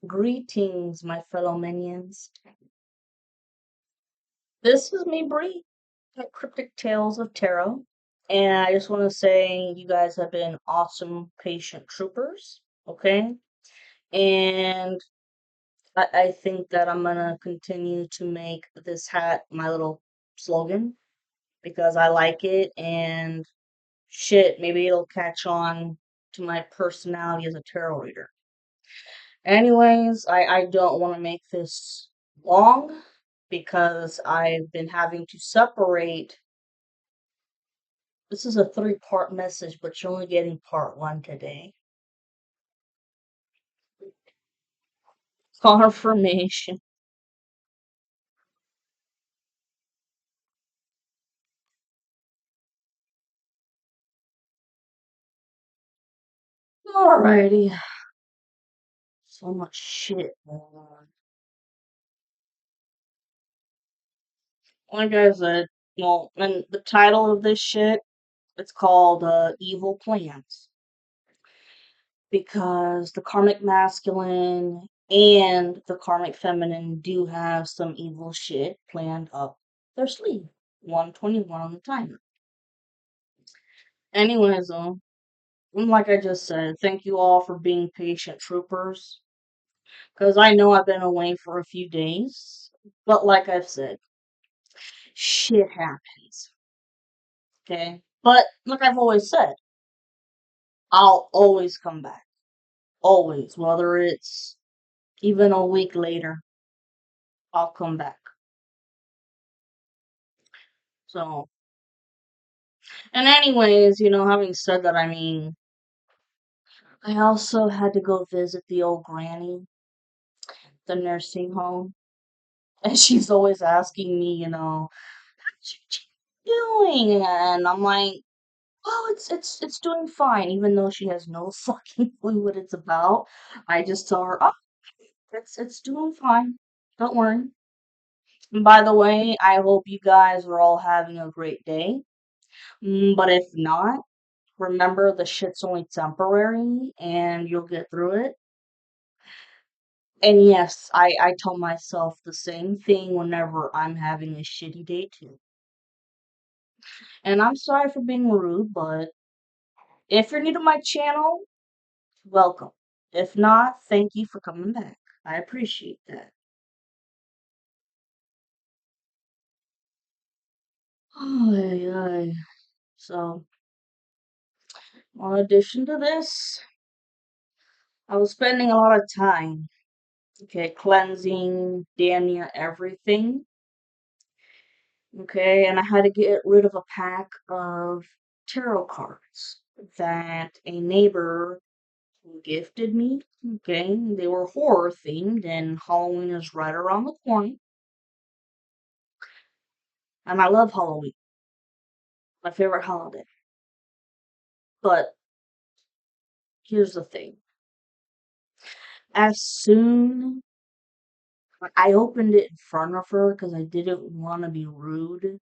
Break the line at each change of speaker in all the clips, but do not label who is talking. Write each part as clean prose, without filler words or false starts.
Greetings, my fellow minions. This is me, Bree, at Cryptic Tales of Tarot. And I just want to say you guys have been awesome, patient troopers, okay? And I think that I'm going to continue to make this hat my little slogan because I like it and shit, maybe it'll catch on to my personality as a tarot reader. Anyways, I don't want to make this long because I've been having to separate. This is a three-part message, but you're only getting part one today. Confirmation. Alrighty. So much shit going on. Like I said, well, and the title of this shit, it's called Evil Plans. Because the karmic masculine and the karmic feminine do have some evil shit planned up their sleeve. 121 on the timer. Anyways, though, like I just said, thank you all for being patient troopers. Because I know I've been away for a few days. But like I've said, shit happens. Okay? But like I've always said, I'll always come back. Always. Whether it's even a week later, I'll come back. So, and anyways, having said that, I mean, I also had to go visit the old granny, the nursing home, and she's always asking me, how's your doing? And I'm like, oh, it's doing fine, even though she has no fucking clue what it's about. I just tell her, oh, it's doing fine. Don't worry. And by the way, I hope you guys are all having a great day. But if not, remember the shit's only temporary and you'll get through it. And yes, I tell myself the same thing whenever I'm having a shitty day too. And I'm sorry for being rude, but if you're new to my channel, welcome. If not, thank you for coming back. I appreciate that. Ay, ay. So, in addition to this, I was spending a lot of time, okay, cleansing damn near everything. Okay, and I had to get rid of a pack of tarot cards that a neighbor gifted me. Okay, they were horror themed, and Halloween is right around the corner. And I love Halloween, my favorite holiday. But here's the thing: as soon I opened it in front of her because I didn't want to be rude,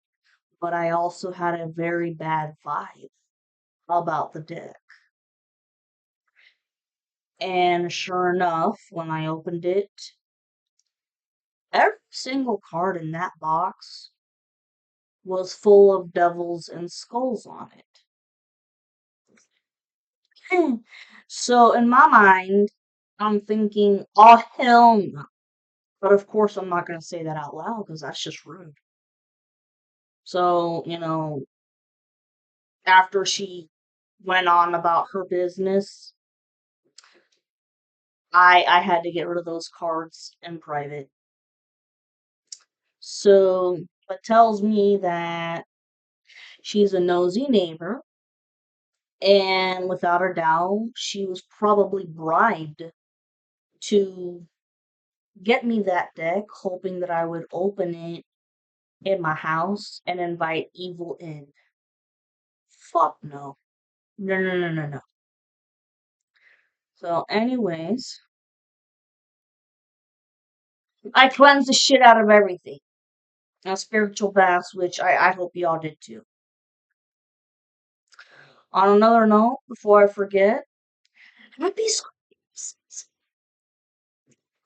but I also had a very bad vibe about the deck. And sure enough, when I opened it, every single card in that box was full of devils and skulls on it. So in my mind, I'm thinking, oh hell no. But of course, I'm not going to say that out loud because that's just rude. So, after she went on about her business, I had to get rid of those cards in private. So it tells me that she's a nosy neighbor, and without a doubt, she was probably bribed to get me that deck, hoping that I would open it in my house and invite evil in. Fuck no. No, no, no, no, no. So, anyways, I cleansed the shit out of everything. A spiritual baths, which I hope y'all did too. On another note, before I forget, happy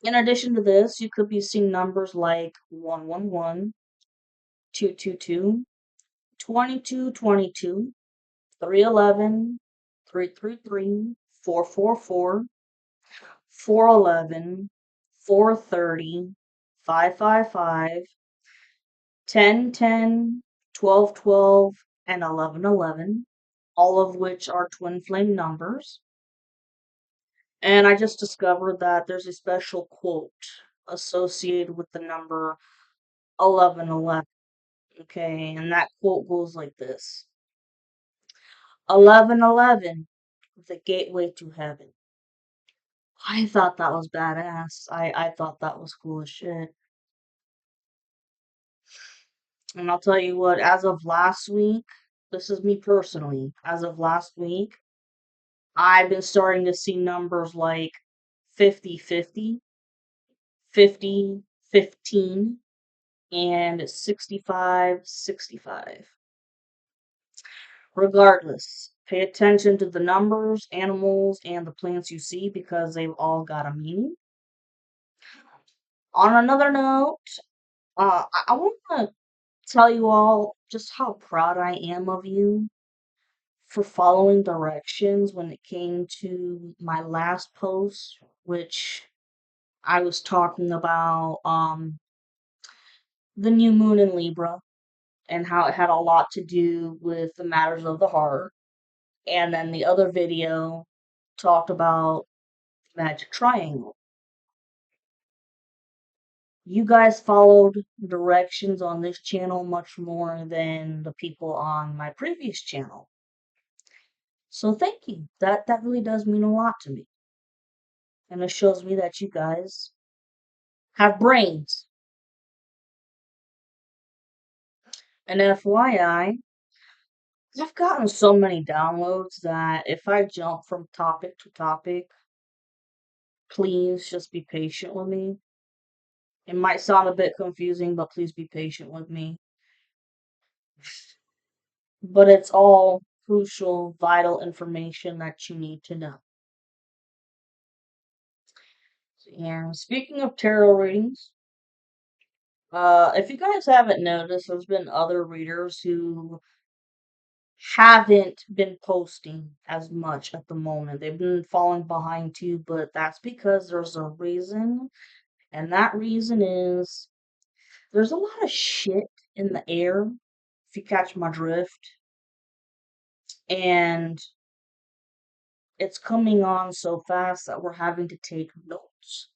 In addition to this, you could be seeing numbers like 111, 222, 2222, 311, 333, 444, 411, 430, 555, 1010, 1212, and 1111, all of which are twin flame numbers. And I just discovered that there's a special quote associated with the number 1111. Okay, and that quote goes like this: 1111, the gateway to heaven. I thought that was badass. I thought that was cool as shit. And I'll tell you what, as of last week, this is me personally, as of last week, I've been starting to see numbers like 50-50, 50-15, and 65-65. Regardless, pay attention to the numbers, animals, and the plants you see because they've all got a meaning. On another note, I want to tell you all just how proud I am of you for following directions when it came to my last post, which I was talking about the new moon in Libra and how it had a lot to do with the matters of the heart. And then the other video talked about magic triangle. You guys followed directions on this channel much more than the people on my previous channel. So thank you. That really does mean a lot to me. And it shows me that you guys have brains. And FYI, I've gotten so many downloads that if I jump from topic to topic, please just be patient with me. It might sound a bit confusing, but please be patient with me. But it's all crucial, vital information that you need to know. And speaking of tarot readings, if you guys haven't noticed, there's been other readers who haven't been posting as much at the moment. They've been falling behind too, but that's because there's a reason, and that reason is there's a lot of shit in the air, if you catch my drift, and it's coming on so fast that we're having to take notes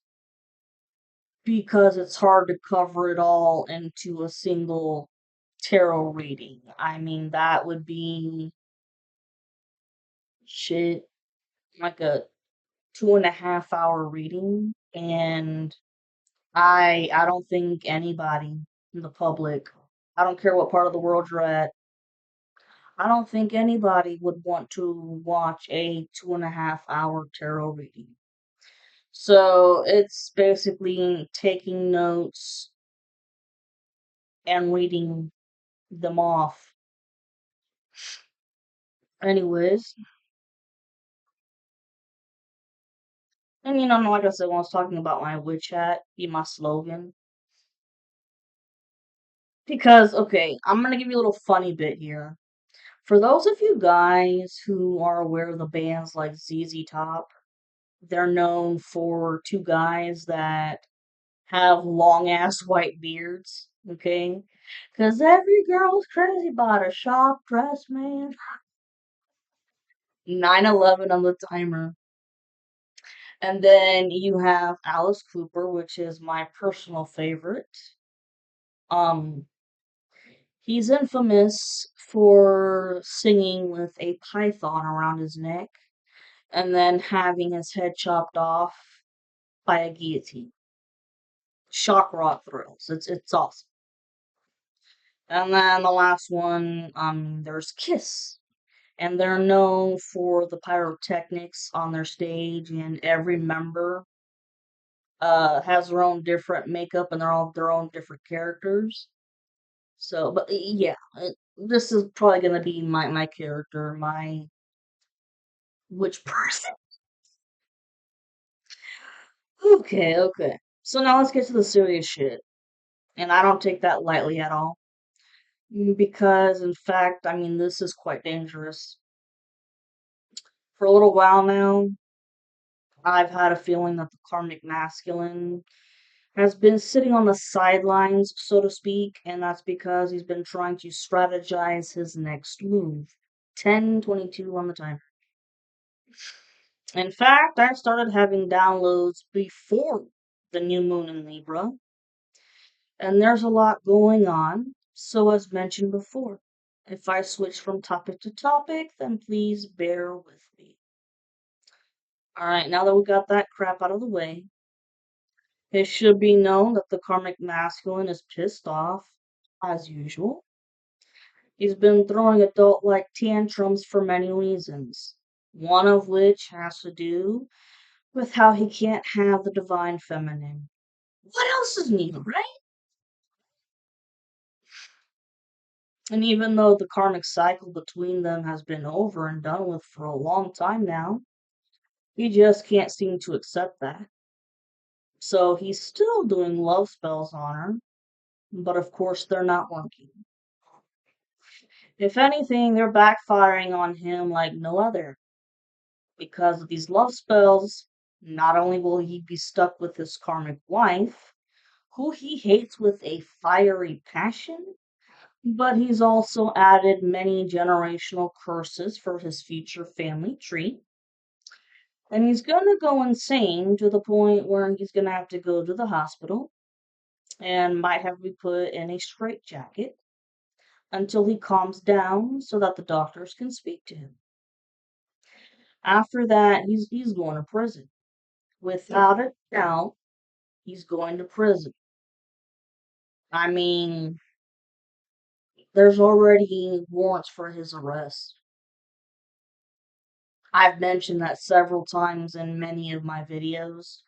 because it's hard to cover it all into a single tarot reading. I mean, that would be shit like a 2.5 hour reading, and I don't think anybody in the public, I don't care what part of the world you're at, I don't think anybody would want to watch a 2.5 hour tarot reading. So it's basically taking notes and reading them off. Anyways, and like I said, when I was talking about my witch hat, be my slogan. Because, okay, I'm gonna give you a little funny bit here. For those of you guys who are aware of the bands like ZZ Top, they're known for two guys that have long ass white beards, okay? Because every girl's crazy about a shop dress, man. 9/11 on the timer. And then you have Alice Cooper, which is my personal favorite. Um, he's infamous for singing with a python around his neck and then having his head chopped off by a guillotine. Shock rock thrills. It's awesome. And then the last one, there's Kiss. And they're known for the pyrotechnics on their stage, and every member has their own different makeup and they're all their own different characters. So, but yeah, this is probably gonna be my character, my which person. Okay, okay. So now let's get to the serious shit. And I don't take that lightly at all. Because, in fact, I mean, this is quite dangerous. For a little while now, I've had a feeling that the karmic masculine has been sitting on the sidelines, so to speak, and that's because he's been trying to strategize his next move. 10:22 on the timer. In fact, I started having downloads before the new moon in Libra, and there's a lot going on. So, as mentioned before, if I switch from topic to topic, then please bear with me. Alright, now that we got that crap out of the way, it should be known that the karmic masculine is pissed off, as usual. He's been throwing adult like tantrums for many reasons, one of which has to do with how he can't have the divine feminine. What else is new, right? And even though the karmic cycle between them has been over and done with for a long time now, he just can't seem to accept that. So he's still doing love spells on her, but of course they're not working. If anything, they're backfiring on him like no other. Because of these love spells, not only will he be stuck with his karmic wife, who he hates with a fiery passion, but he's also added many generational curses for his future family tree. And he's gonna go insane to the point where he's gonna have to go to the hospital and might have to be put in a straitjacket until he calms down so that the doctors can speak to him. After that, he's going to prison. Without a doubt, he's going to prison. I mean, there's already warrants for his arrest. I've mentioned that several times in many of my videos.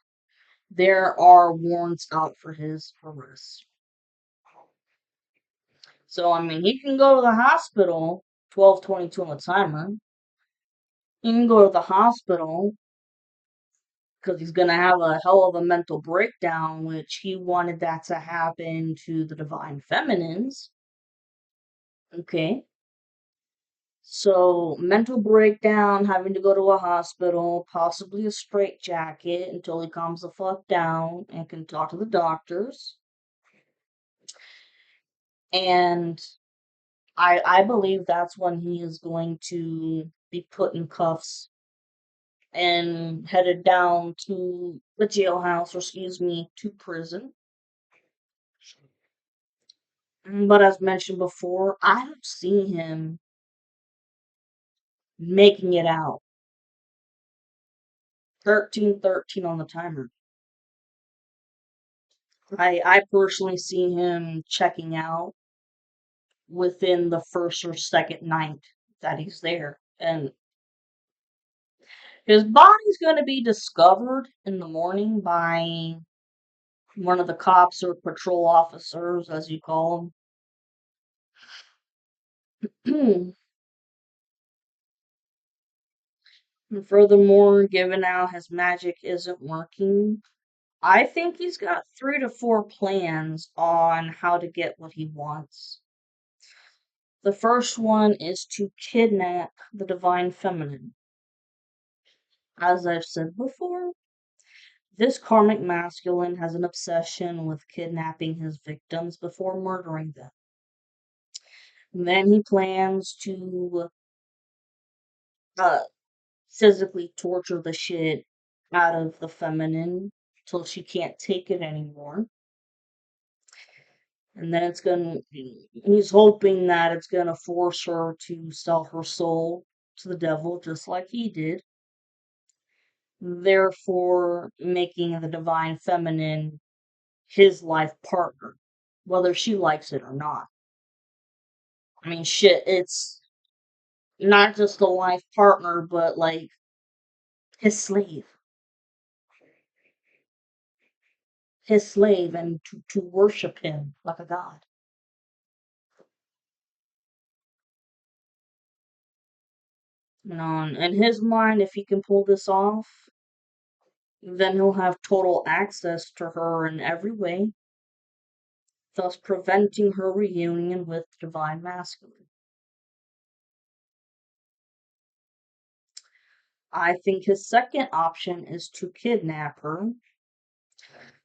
There are warrants out for his arrest. So, I mean, he can go to the hospital, 12:22 on the timer. He can go to the hospital because he's going to have a hell of a mental breakdown, which he wanted that to happen to the divine feminines. Okay. So, mental breakdown, having to go to a hospital, possibly a straitjacket until he calms the fuck down and can talk to the doctors. And I believe that's when he is going to be put in cuffs and headed down to the jailhouse, or excuse me, to prison. But as mentioned before, I don't see him making it out. 13:13 on the timer. I personally see him checking out within the first or second night that he's there. And his body's going to be discovered in the morning by one of the cops or patrol officers, as you call them. And furthermore, given now his magic isn't working, I think he's got 3 to 4 plans on how to get what he wants. The first one is to kidnap the divine feminine. As I've said before, this karmic masculine has an obsession with kidnapping his victims before murdering them. And then he plans to uh, physically torture the shit out of the feminine till she can't take it anymore. And then he's hoping that it's gonna force her to sell her soul to the devil just like he did, therefore making the divine feminine his life partner, whether she likes it or not. I mean, shit, it's not just a life partner, but like his slave. His slave, and to worship him like a god. You know, in his mind, if he can pull this off, then he'll have total access to her in every way, thus preventing her reunion with Divine Masculine. I think his second option is to kidnap her,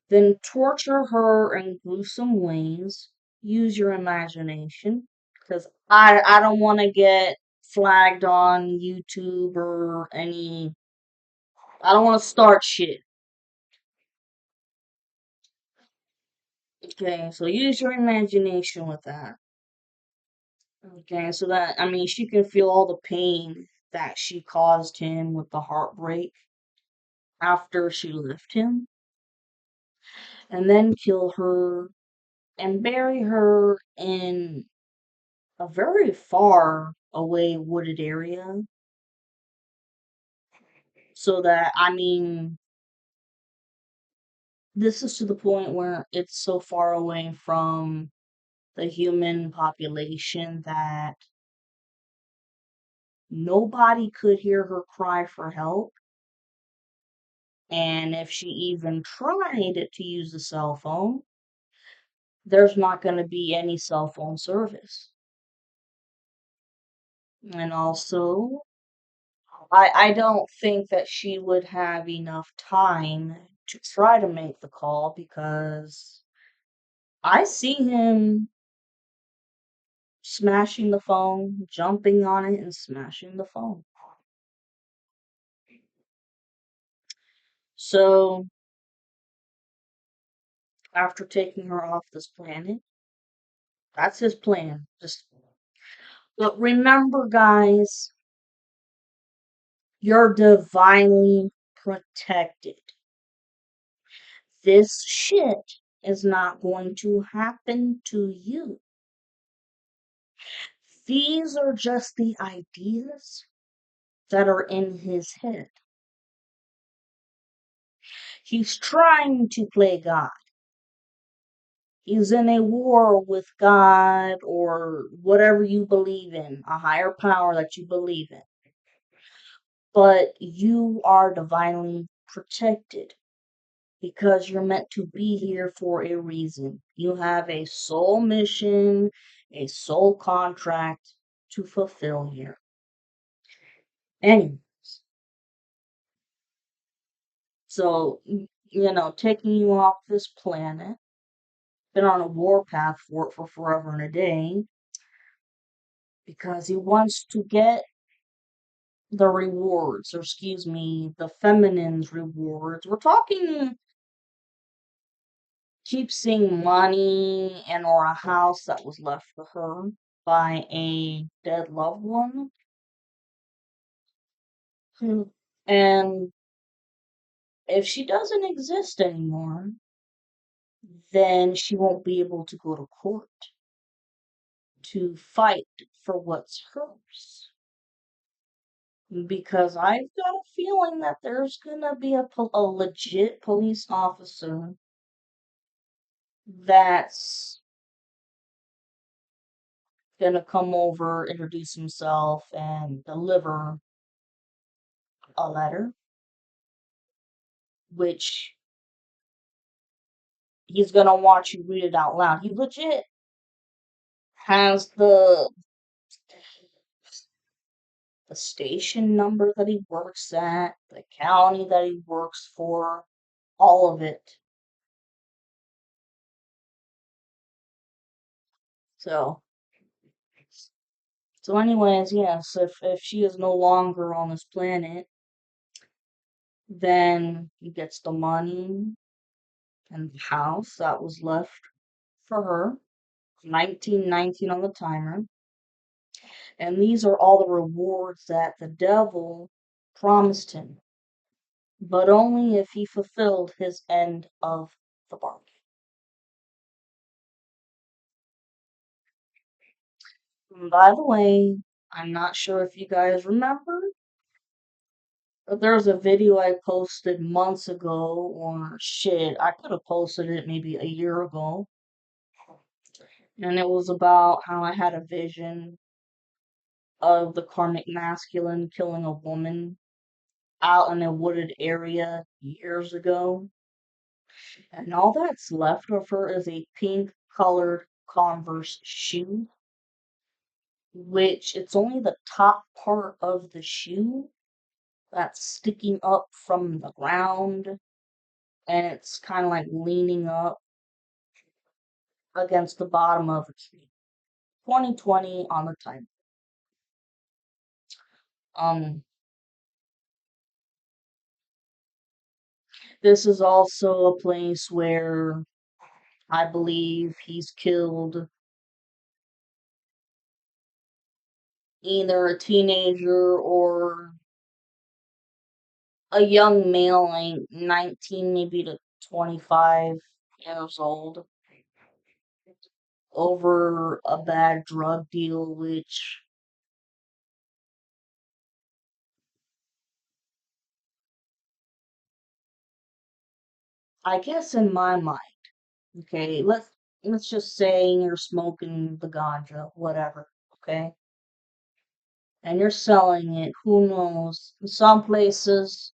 then torture her in gruesome ways. Use your imagination, because I don't want to get flagged on YouTube or any. I don't want to start shit. Okay, so use your imagination with that. Okay, so that, I mean, she can feel all the pain that she caused him with the heartbreak after she left him, and then kill her and bury her in a very far away wooded area. So that, I mean, this is to the point where it's so far away from the human population that nobody could hear her cry for help. And if she even tried to use the cell phone, there's not going to be any cell phone service. And also, I don't think that she would have enough time to try to make the call, because I see him smashing the phone, jumping on it, and smashing the phone. So, after taking her off this planet, that's his plan. Just, but remember, guys, you're divinely protected. This shit is not going to happen to you. These are just the ideas that are in his head. He's trying to play God. He's in a war with God or whatever you believe in, a higher power that you believe in. But you are divinely protected, because you're meant to be here for a reason. You have a soul mission, a soul contract to fulfill here. Anyway, so, taking you off this planet, been on a warpath for it for forever and a day, because he wants to get the rewards, or excuse me, the feminine's rewards. We're talking, keep seeing money and or a house that was left for her by a dead loved one. And if she doesn't exist anymore, then she won't be able to go to court to fight for what's hers. Because I've got a feeling that there's gonna be a legit police officer that's gonna come over, introduce himself, and deliver a letter, which he's gonna watch you read it out loud. He legit has the station number that he works at, the county that he works for, all of it. So, anyways, yes, if she is no longer on this planet, then he gets the money and the house that was left for her. 1919 on the timer. And these are all the rewards that the devil promised him, but only if he fulfilled his end of the bargain. And by the way, I'm not sure if you guys remember, but there's a video I posted months ago, or shit, I could have posted it maybe a year ago. And it was about how I had a vision of the karmic masculine killing a woman out in a wooded area years ago, and all that's left of her is a pink colored Converse shoe, which it's only the top part of the shoe that's sticking up from the ground, and it's kind of like leaning up against the bottom of a tree. 2020 on the time. Um, this is also a place where I believe he's killed either a teenager or a young male, like 19 maybe to 25 years old, over a bad drug deal, which I guess in my mind, okay, let's just say you're smoking the ganja, whatever, okay? And you're selling it, who knows? In some places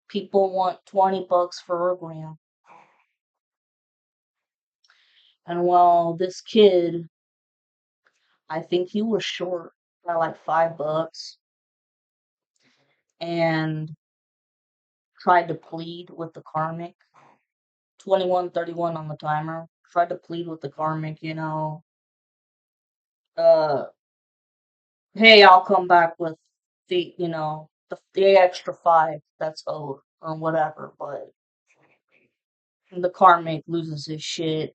people want 20 bucks for a gram. And well, this kid, I think he was short by like $5 and tried to plead with the karmic. 21:31 on the timer. Tried to plead with the karmic, uh, hey, I'll come back with the extra five that's owed or whatever. But the karmic loses his shit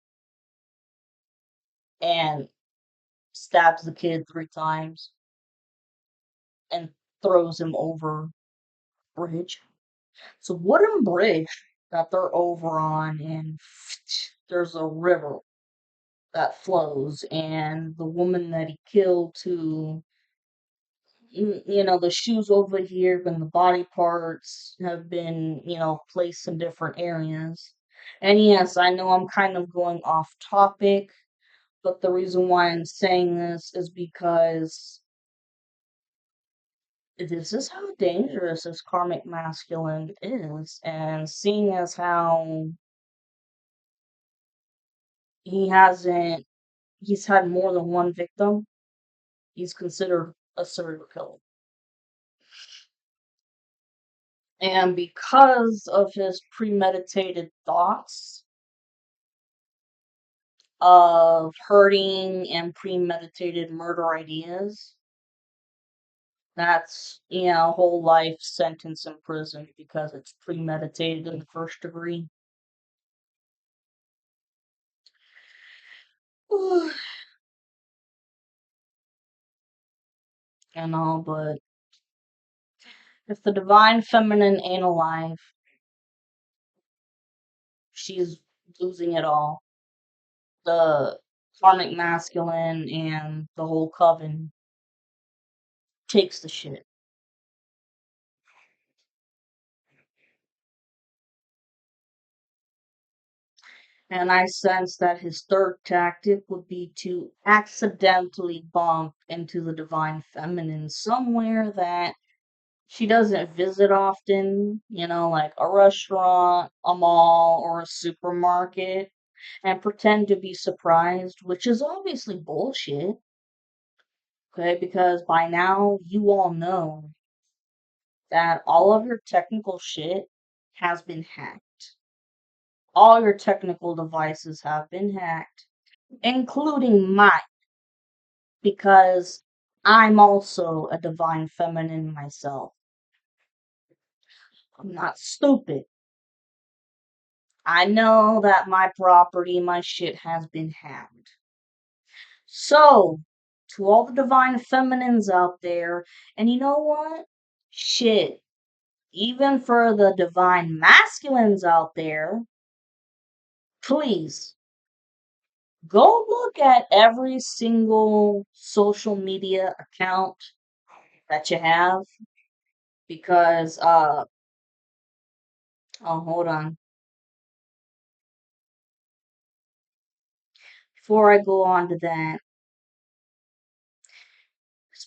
and stabs the kid 3 times and throws him over bridge. It's a wooden bridge that they're over on, and there's a river that flows, and the woman that he killed to the shoes over here and the body parts have been, placed in different areas. And yes, I know I'm kind of going off topic, but the reason why I'm saying this is because this is how dangerous this karmic masculine is. And seeing as how he hasn't, he's had more than one victim, he's considered a serial killer. And because of his premeditated thoughts of hurting and premeditated murder ideas, that's, a whole life sentence in prison because it's premeditated in the first degree. But if the divine feminine ain't alive, she's losing it all. The karmic masculine and the whole coven takes the shit. And I sense that his third tactic would be to accidentally bump into the divine feminine somewhere that she doesn't visit often, like a restaurant, a mall, or a supermarket, and pretend to be surprised, which is obviously bullshit, okay? Because by now you all know that all of your technical shit has been hacked. All your technical devices have been hacked, including mine, because I'm also a divine feminine myself. I'm not stupid. I know that my property, my shit has been hacked. So, to all the divine feminines out there, and you know what? Shit. Even for the divine masculines out there, please go look at every single social media account that you have because oh, hold on. Before I go on to that,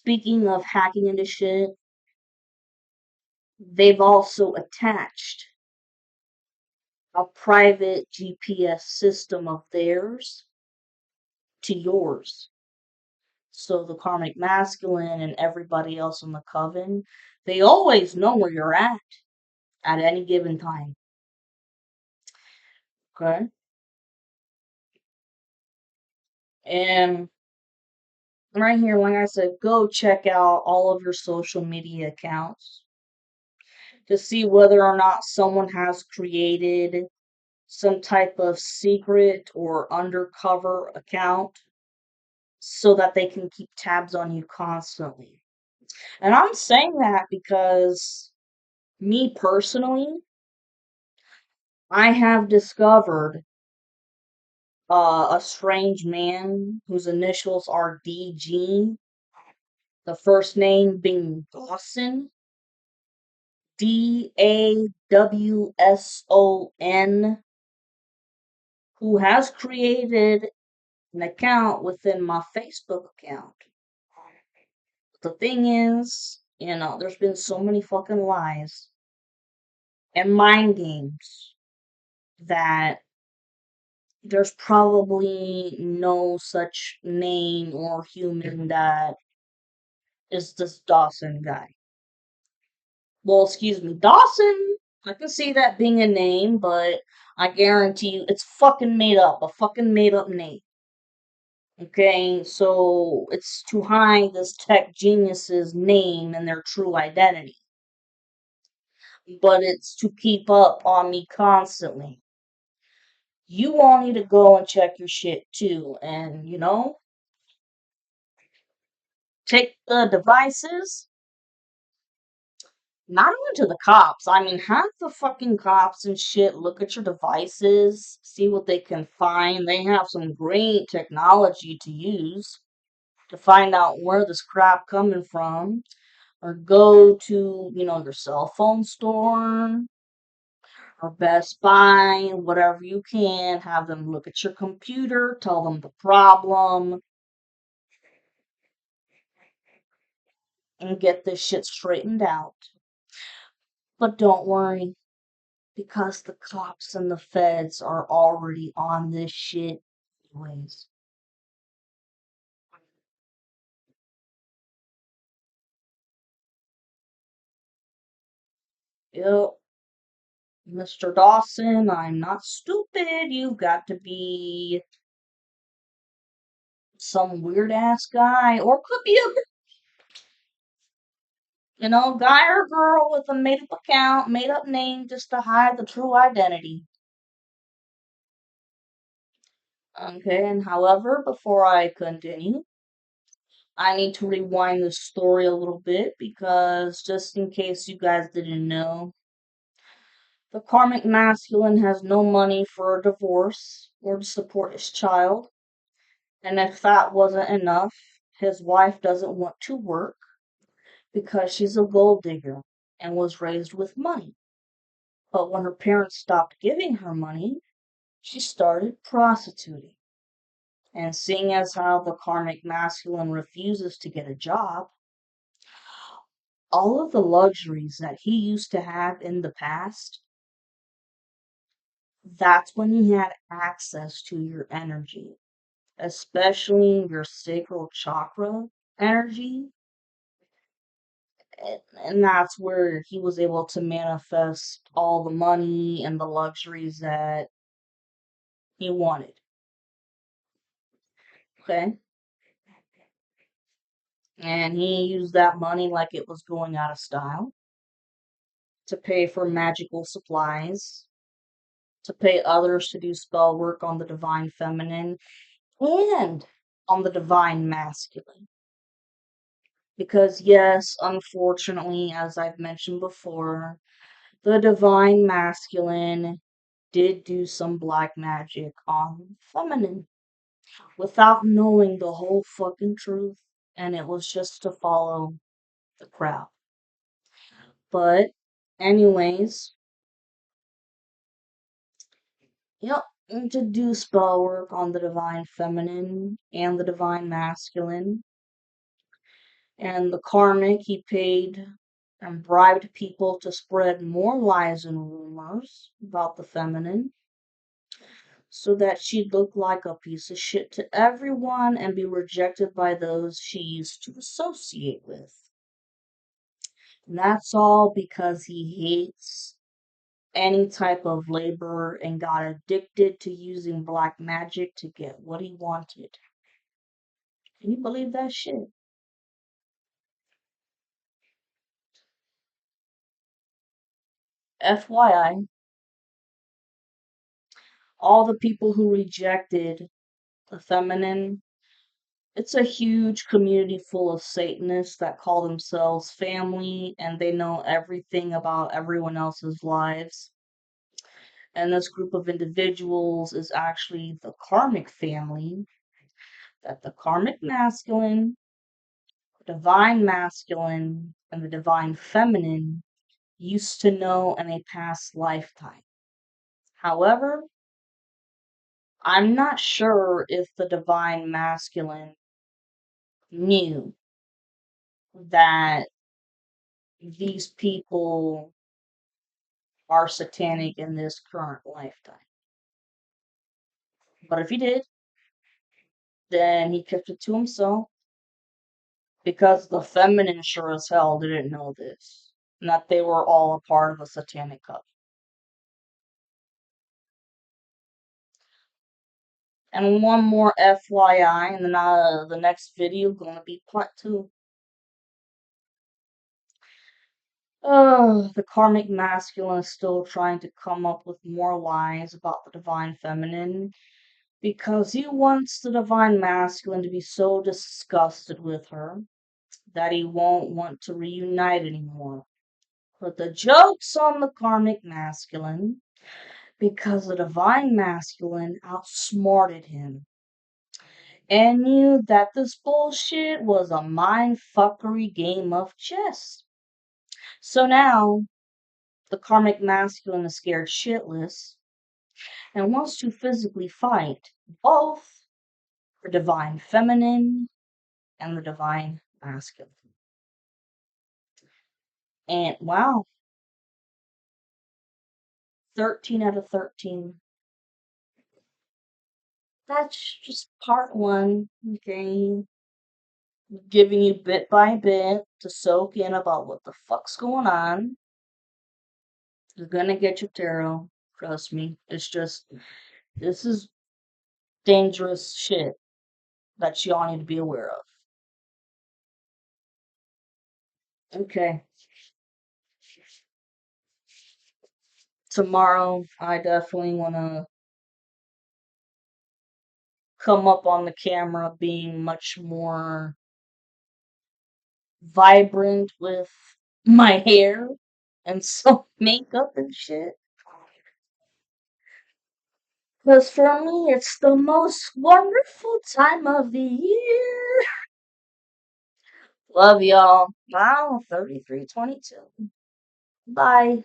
speaking of hacking into shit, they've also attached a private GPS system of theirs to yours. So the karmic masculine and everybody else in the coven, they always know where you're at any given time. Okay? And right here, like I said, go check out all of your social media accounts to see whether or not someone has created some type of secret or undercover account so that they can keep tabs on you constantly. And I'm saying that because me personally, I have discovered a strange man whose initials are DG, the first name being Dawson, Dawson, who has created an account within my Facebook account. The thing is, there's been so many fucking lies and mind games that there's probably no such name or human that is this Dawson guy. Well, excuse me, Dawson. I can see that being a name, but I guarantee you it's fucking made up. A fucking made up name. Okay, so it's to hide this tech genius's name and their true identity. But it's to keep up on me constantly. You all need to go and check your shit too. And, take the devices, not only to the cops. I mean, have the fucking cops and shit look at your devices, see what they can find. They have some great technology to use to find out where this crap coming from. Or go to, your cell phone store or Best Buy, whatever you can. Have them look at your computer, tell them the problem, and get this shit straightened out. But don't worry, because the cops and the feds are already on this shit anyways. Yep, Mr. Dawson, I'm not stupid. You've got to be some weird ass guy, or could be a guy or girl with a made up account, made up name just to hide the true identity. Okay, and however, before I continue, I need to rewind the story a little bit because just in case you guys didn't know, the karmic masculine has no money for a divorce or to support his child. And if that wasn't enough, his wife doesn't want to work because she's a gold digger and was raised with money. But when her parents stopped giving her money, she started prostituting. And seeing as how the karmic masculine refuses to get a job, all of the luxuries that he used to have in the past, that's when he had access to your energy, especially your sacral chakra energy. And that's where he was able to manifest all the money and the luxuries that he wanted. Okay? And he used that money like it was going out of style to pay for magical supplies, to pay others to do spell work on the divine feminine and on the divine masculine. Because, yes, unfortunately, as I've mentioned before, the divine masculine did do some black magic on feminine without knowing the whole fucking truth, and it was just to follow the crowd. But, anyways, yep, and to do spell work on the divine feminine and the divine masculine. And the karmic, he paid and bribed people to spread more lies and rumors about the feminine so that she'd look like a piece of shit to everyone and be rejected by those she used to associate with. And that's all because he hates any type of labor and got addicted to using black magic to get what he wanted. Can you believe that shit? FYI, all the people who rejected the feminine, it's a huge community full of Satanists that call themselves family and they know everything about everyone else's lives. And this group of individuals is actually the karmic family that the karmic masculine, divine masculine, and the divine feminine used to know in a past lifetime. However, I'm not sure if the divine masculine knew that these people are satanic in this current lifetime. But if he did, then he kept it to himself because the feminine sure as hell didn't know this. And that they were all a part of a satanic coven. And one more FYI, and then the next video gonna be part 2. The karmic masculine is still trying to come up with more lies about the divine feminine because he wants the divine masculine to be so disgusted with her that he won't want to reunite anymore. But the joke's on the karmic masculine because the divine masculine outsmarted him and knew that this bullshit was a mindfuckery game of chess. So now the karmic masculine is scared shitless and wants to physically fight both the divine feminine and the divine masculine. And wow, 13 out of 13. That's just part 1, okay? Giving you bit by bit to soak in about what the fuck's going on. You're gonna get your tarot. Trust me. It's just, this is dangerous shit that y'all need to be aware of. Okay. Tomorrow, I definitely want to come up on the camera being much more vibrant with my hair and some makeup and shit. Because for me, it's the most wonderful time of the year. Love y'all. Wow, 33:22. Bye.